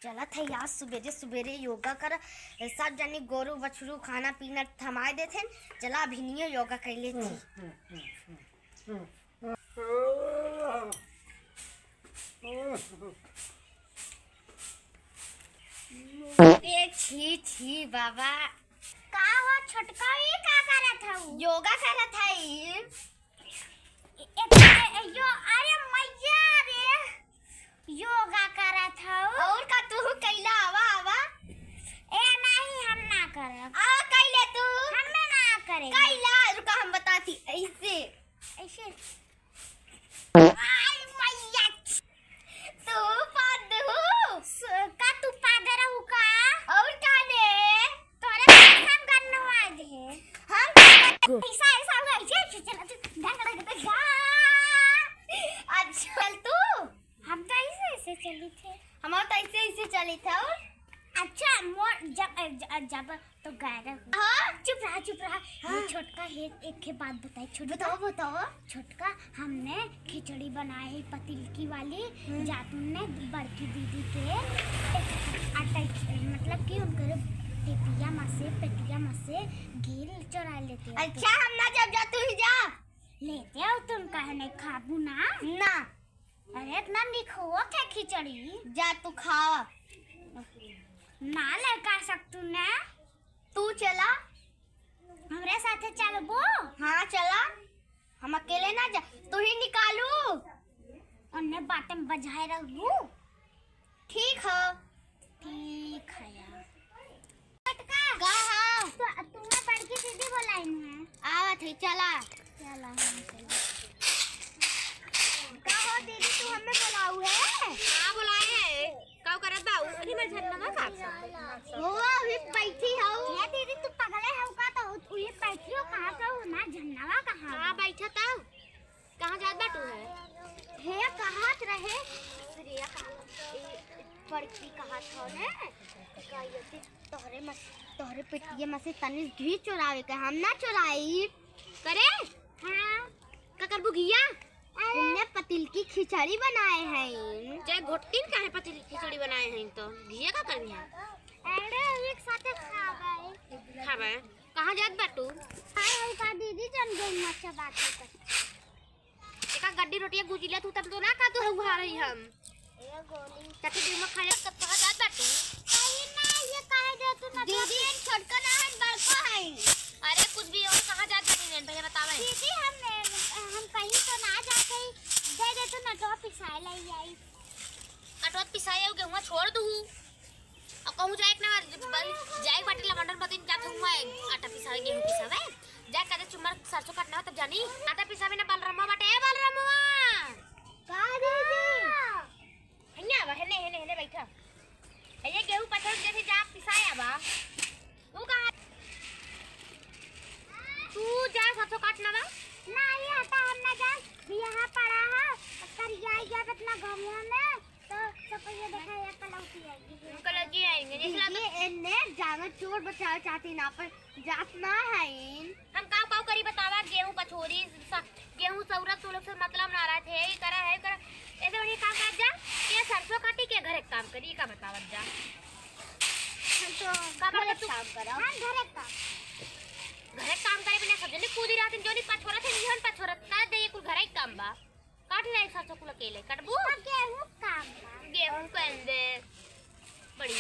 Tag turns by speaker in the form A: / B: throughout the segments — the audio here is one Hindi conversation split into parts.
A: चला था यार सुबेरे सुबेरे योगा कर सब जानी गोरू बछरू खाना पीना थमाए देथे। चला अभी नहीं योगा कर ले थी। छी छी बाबा
B: का हो छोटका ये का करत हऊ?
A: योगा करत हई।
B: यो अरे मैया रे योगा करत हऊ
A: और का तू कैला आवा आवा
B: ए नहीं हम ना करब
A: आ कैले तू
B: हमें ना करे
A: कैला रुका हम बताती ऐसे
B: ऐसे आई मैया
A: तू पादू
B: का तू पादर हऊ का
A: और का ले
B: तोरे काम करनो आज है
A: हम
B: ऐसा ऐसा हुआ ऐसे चल ढंग ढंग
A: आज चल तू
B: हम तो ऐसे चली थे
A: हमार तो ऐसे ऐसे चली था।
B: अच्छा मोर जब तो गायब
A: हाँ
B: चुप रहा
A: हाँ।
B: ये छोटका है एक के बात बताई छोटका
A: बताओ बताओ
B: छोटका हमने खिचड़ी बनाई पतीलकी वाली जातुन ने बड़की दीदी के आटा मतलब कि उनके पेटिया में से घी चुरा लेते हो
A: अच्छा हम ना जब जा तू ही जा
B: लेते हो तुम कहे नहीं खाबू ना
A: ना
B: अरे इतना निखो क्या खिचड़ी
A: जा तू खा
B: ना लगा सकतू ना
A: तू चला
B: हमरे साथे चलबो
A: हाँ चला हम अकेले ना जा तू ही निकालू
B: उन्हें बातें बजाए रहू
A: ठीक है
B: यार
A: कहा
B: तो तुम्हें बड़की दीदी बोलाई है
A: आवत है चला
B: चला हम चला
A: कहो दीदी तू हमें बुलाऊ है।
C: हाँ बुलाए है काऊ करत बा उठी मेरे छत में का
A: वो अभी बैठी हो
B: ये दीदी तू पगले हो का तो ये बैठी हो कहां पे हो ना झन्नावा कहां
C: हां बैठा था कहां जात बाटू है
A: हे कहत रहे
C: श्रेया
A: बड़की कहत हो ने कहते तोहरे पेटिया में से तनी घी चुरावे के हम ना चुराई
C: करे
B: हां
C: का करबू घिया
A: हमने पतिल की खिचड़ी बनाए हैं।
C: चाहे घोटिन काहे पति खिचड़ी बनाए हैं तो घिया का करनी है
B: अरे एक साथ खावे
C: खाबे कहां जात बाटू
B: हां का दीदी जन गई मत बात कर
C: एका गड्डी रोटिया गुजिला तू तब तो ना खा तू हुआ रही हम
B: ये गोली
C: चाची दिन में खा ले तब कहां जात बाटू
B: कहीं ना ये कहे दे तू ना
A: दीदी छोटका ना है बड़का है।
C: अरे कुछ भी और कहां जात बाटी ने पहले बतावे
B: दीदी हम कहीं तो ना जाके दे दे तू ना तो पिसाई लाई आई
C: अटवत पिसाए हो गेहूं छोड़ दू अब कहूं जाए ना जाए बाटी लमंडर बतिन जात हुआ आटा पिसावे गेहूं पिसावे जाए कदे चुमर सरसों काटना तब जानी आटा पिसावे ना बलरामा बाटे बलरामा
A: का दीदी
C: हन्या बा हेने बैठा ये गेहूं पथर जैसे जा पिसाए आबा तू कहां तू जा सरसों काटना बा
B: ना ये हटा हम ना जा यहाँ पड़ा है कर ये अपना गांव में तो सब ये देखा ये कलौती आएगी
C: कल जी आएंगे जैसे
A: दीदी इन्ने जाना चोर बचाओ चाहती ना पर जात ना है
C: हम काव करी बतावा गेहूं पछोरी गेहूं सौरत सोलक से मतलब ना रहा थे ये करा ऐसे बड़ी काम कर जा ये सरसों काटी के घर एक काम करी का बतावत जा
A: हम तो
C: का तू
A: काम करो
B: हां घर का
C: घर काम करे बिना सब जने कूदी रात जोनी पछोरा थे निहन पछोरा का दे कुल घर एक काम बा काट ले सरसों कुल अकेले कटबू
B: गेहूं काम
C: गेहूं कंदे बड़ी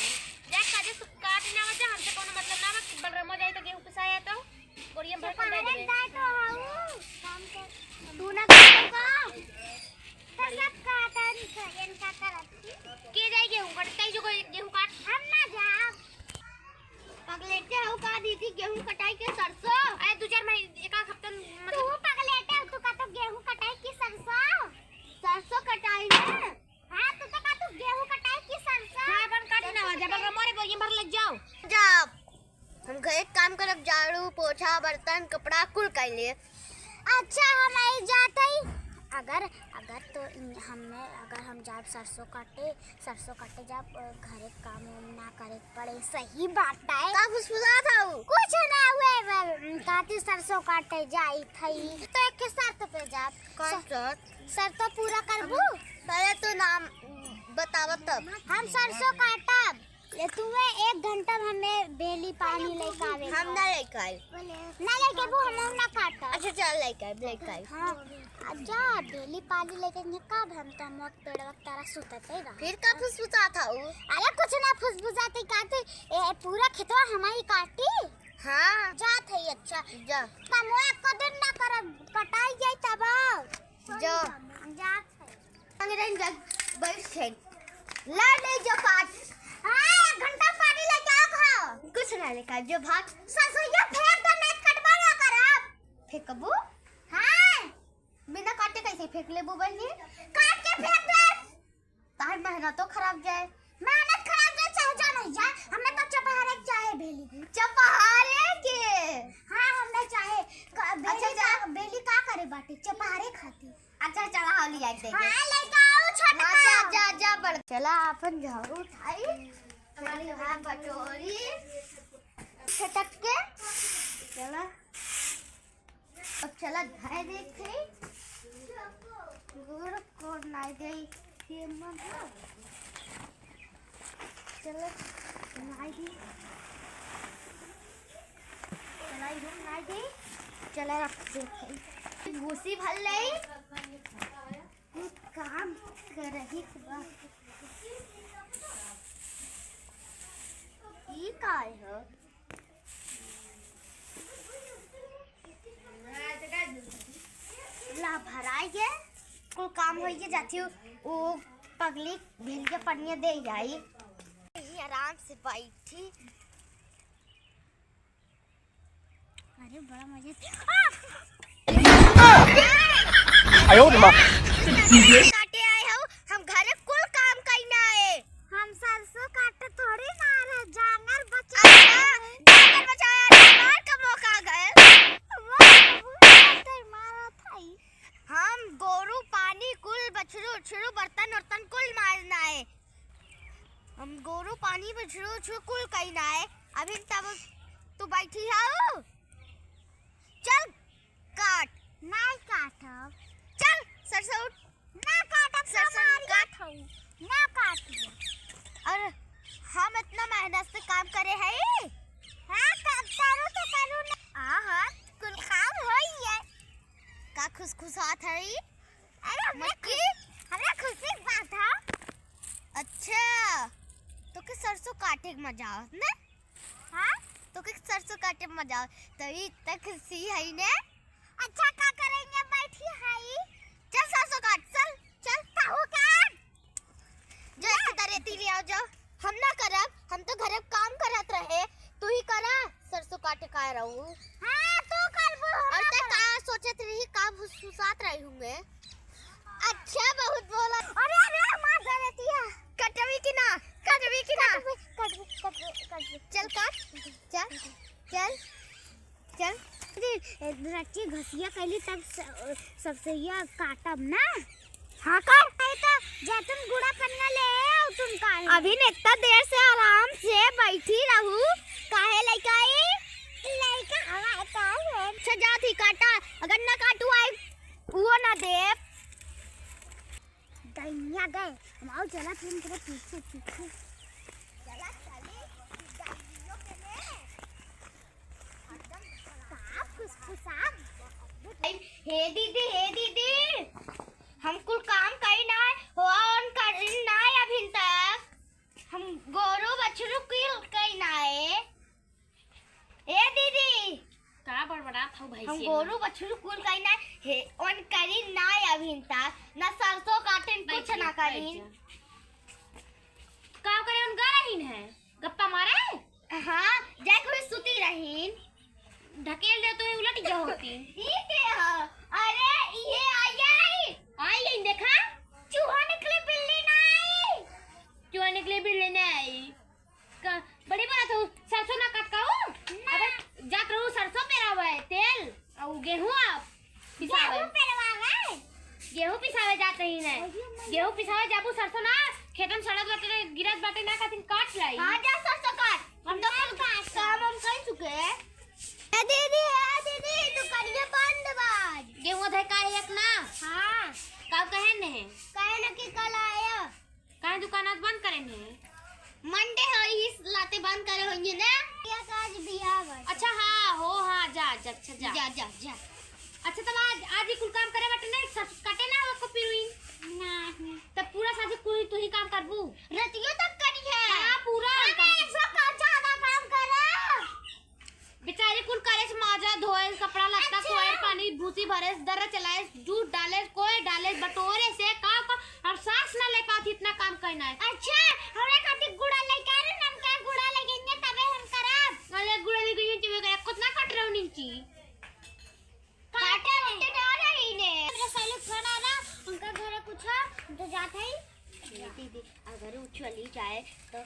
C: जा काजे काट ना वजह हमसे कोनो मतलब ना बा बलरमो जाए तो गेहूं पिसाया तो बोरिया भर के दे दे
B: तो हाउ काम के
A: तू ना करेगा
B: तो सब काटन सजन का करत
C: के जाए गेहूं कटताई जो गेहूं काट
B: हम ना जा
A: पगलेटे हो का दीदी गेहूं कटाई के सरसों
C: अरे दो चार महीने एक हफ्ता
B: तू
C: मतलब
B: पगलेटे तू का तो गेहूं कटाई की सरसों
A: कटाई है।
B: हां तू तो का तू गेहूं कटाई की सरसों
C: हां अपन काट ना जब मोरे बोरिया भर लग जाओ
A: जब हम घर काम करब झाड़ू पोछा बर्तन कपड़ा कुल कर लिए।
B: अच्छा हम आई जाते ही अगर तो हम जाब सरसों काटे जब घरे काम ना करे पड़े सही बात है
A: का फुसफुसा था
B: कुछ ना हुए काटी सरसों काटे जाई थई तो एक के शर्त पे जाब
A: कौन
B: शर्त तो पूरा करबू
A: पहले तो नाम बतावत तब
B: हम सरसों काटा तुम्हें 1 घंटा हमें बेली पानी लेके आवे
A: हम ना लेके आए।
B: ना लेके वो हम ना काटा।
A: अच्छा चल लेके आए।
B: हाँ अच्छा बेली पानी लेके कब हम तो मत पेड़ वक्त तारा सुतते रहा।
A: फिर का फुसफुसा था वो?
B: अरे कुछ ना फुसफुसाते काटे पूरा खेतवा हमारी काटी।
A: हाँ
B: जात है अच्छा
A: जा
B: तमो एक दिन ना कर कटाई जाए तब
A: जा
B: जात है
A: अंग्रेज जग बैठ से ला ले जो पाँच।
B: हां 1 घंटा पानी लेके आओ खाओ।
A: कुछ ना लेकर जो भात
B: ससुया फेंक दो नहीं कटवा ना करब।
A: फेंकबू?
B: हां
A: बिना काटे कैसे फेंक ले बुबन जी?
B: काट के फेंक दे।
A: तार मेहनत तो खराब जाए।
B: मेहनत खराब जाए चाहे जा नहीं जाए हमें तो चपहारे चाहे बेली
A: चपहारे के।
B: हाँ हमने चाहे
A: अच्छा जा
B: बेली का करे बाटे चपहारे खाती।
A: अच्छा चला हाली आई दे।
B: हाँ लेके आओ छोटा
A: जा जा जा बड़ चला अपन झाड़ू उठाई हमारी वहाँ कटोरी छटक के चला अब चला धाय देखे गुड़ को नाई गई ये मन चलो नाई दी चलाई रूम नाई दी चला रख देखे भूसी भर लई काम कर रही ई काय है ला भराई के कोई काम होई के जाती हूँ वो पगली भेल के पनिया दे जाई आराम से बैठी।
B: अरे बड़ा मजा
A: काटे आए हो हम घरे कुल काम करना है।
B: हम सरसों काटे थोड़ी ना रहे जानवर
A: जानवर बचाया जानवर का मौका गए
B: मारा था
A: हम गोरू पानी कुल बछरू उछरू बर्तन वर्तन कुल मारना है। हम गोरू पानी बछरू उछरू कुल करना है। अभी तब तू बैठी है चल काट
B: नहीं काटब
A: चल सरसों
B: ना काटब
A: सरसों काट
B: ना काटिए
A: और हम इतना मेहनत से काम करे हैं।
B: हाँ करू तो करू ना
A: हाँ कुल काम होई है का खुशखुशात है।
B: अरे हमें खुशी की बात है।
A: अच्छा तो के सरसों काटे के मजा आओ ने?
B: हाँ
A: तो के सरसों काटे में मजा आओ तभी तक सी है ने।
B: अच्छा क्या करेंगे बैठी हाई
A: चल सरसों काट चल चल
B: कहू काट
A: जो एक दरेती ले आओ जाओ हम ना करब हम तो घर काम करत रहे तू ही करा सरसों काटे का रहू।
B: हाँ तू करबो
A: और ते का सोचत रही का फुसफुसात रही हूँ। अच्छा बहुत बोला।
B: अरे अरे मां दरेती है
A: कटवी की ना चल काट चल चल चल
B: रच्ची घसिया कैली तब सबसे ये काटब ना। हाँ काट तो जैतून गुड़ा पन्ना ले आओ तुम काहे
A: अभी इतना देर से आराम से बैठी रहू काहे लइकाई
B: लइका हवा का
A: अच्छा जा थी काटा अगर ना काटू आई वो ना दे
B: दैनिया गए हम आओ चला फिर तेरे पीछे
A: चला चले गाड़ियों के ने
B: साफ फुसफुसा
A: हे दीदी हम कुल काम करना है और करना है अभी तक हम गोरू बछरू कुल करना है। ए दीदी
C: का बड़बड़ा था भाई
A: हम गोरू बछरू कुल करना है और करी ना है अभी तक ना सरसों काटन कुछ ना करी
C: का करे उन गा रहीन है गप्पा मारे।
A: हाँ जैक हुई सुती रहीन
C: ढकेल दे तो उलट जा होती।
A: ठीक है अरे ये आई
C: देखा
A: चूहा निकले बिल्ली ना आई
C: चूहा निकले बिल्ली ने आई का बड़ी बड़ा तो सरसों ना काट काऊ अबे जात रहू सरसों पेरावे तेल और गेहूं आप पिसावे गेहूं पिसावे जात रही ने गेहूं पिसावे जाबू सरसों ना खेतन सड़क बाटे गिरत बाटे ना खातिर काट लाई।
A: हाँ जा सरसों काट हम तो काम हम कर चुके हैं। दीदी दुकानिया बंद बाज
C: गेहूं धै का एक ना
A: हाँ
C: का कहे ने
A: काहे ना कि कल आया
C: काहे दुकान बंद करे ने
A: मंडे है ही काम करे होंगे ना
B: क्या आज बियाह बा
C: अच्छा हाँ हो हाँ जा जा अच्छा जा
A: जा जा जा
C: अच्छा तब आज ही कुल काम करे बटे नहीं सब कटे ना वो को पिरुई
B: नहीं
C: तब पूरा साथी कोई तू ही काम करबू
A: रतियो तक करी है
C: हाँ पूरा
A: ज्यादा काम करा
C: बेचारे कुल करे से माजा धोए कपड़ा लत्ता कोए पानी भूसी भरे दर्रा चलाए दूध डाले कोई डाले बटोरे से का और सांस ना ले पाती इतना काम करना है
B: अच्छा हमरा खातिर गुड़ा लेके आ हम क्या गुड़ा लेके तबे हम करब
C: अरे गुड़ा लेके ये चीज करे कितना कट रहा नीची
A: काटे वटे ना रही ने
B: मेरे साले फोन आ रहा उनका घर है कुछ तो जात है
A: दीदी अगर वो चली जाए तो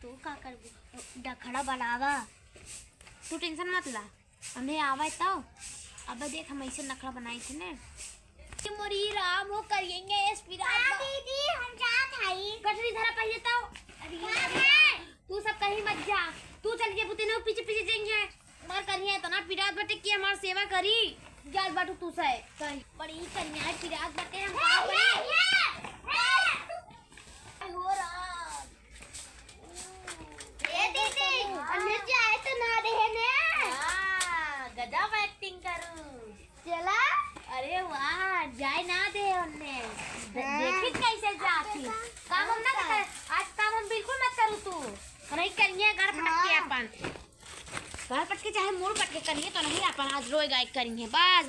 A: तू का करबू डखड़ा बनावा
C: तू टेंशन मत ला हमें आवा तो अब देख हम ऐसे नखड़ा बनाई थी ने
A: मोरी राम हो करेंगे
B: दीदी हम जात हई
C: कटरी धरा पहले तो तू सब कहीं मत जा तू चल के पुते ने पीछे पीछे जाएंगे मार करिए तो ना पिरात बटे की हमार सेवा करी जाल बाटू तू से कहीं
A: बड़ी कन्या पिरात बटे हम हो रहा ए दीदी अंदर जाए तो ना रहे ने
C: गजब एक्टिंग करूं
A: चला
C: अरे वाह जाए ना दे उनने देखी कैसे जाती काम हम ना कर आज काम हम बिल्कुल मत करू तू नहीं करिए घर पटक के अपन घर पटके चाहे मोड़ पटके करिए तो नहीं अपन आज रोई गाय करेंगे बस।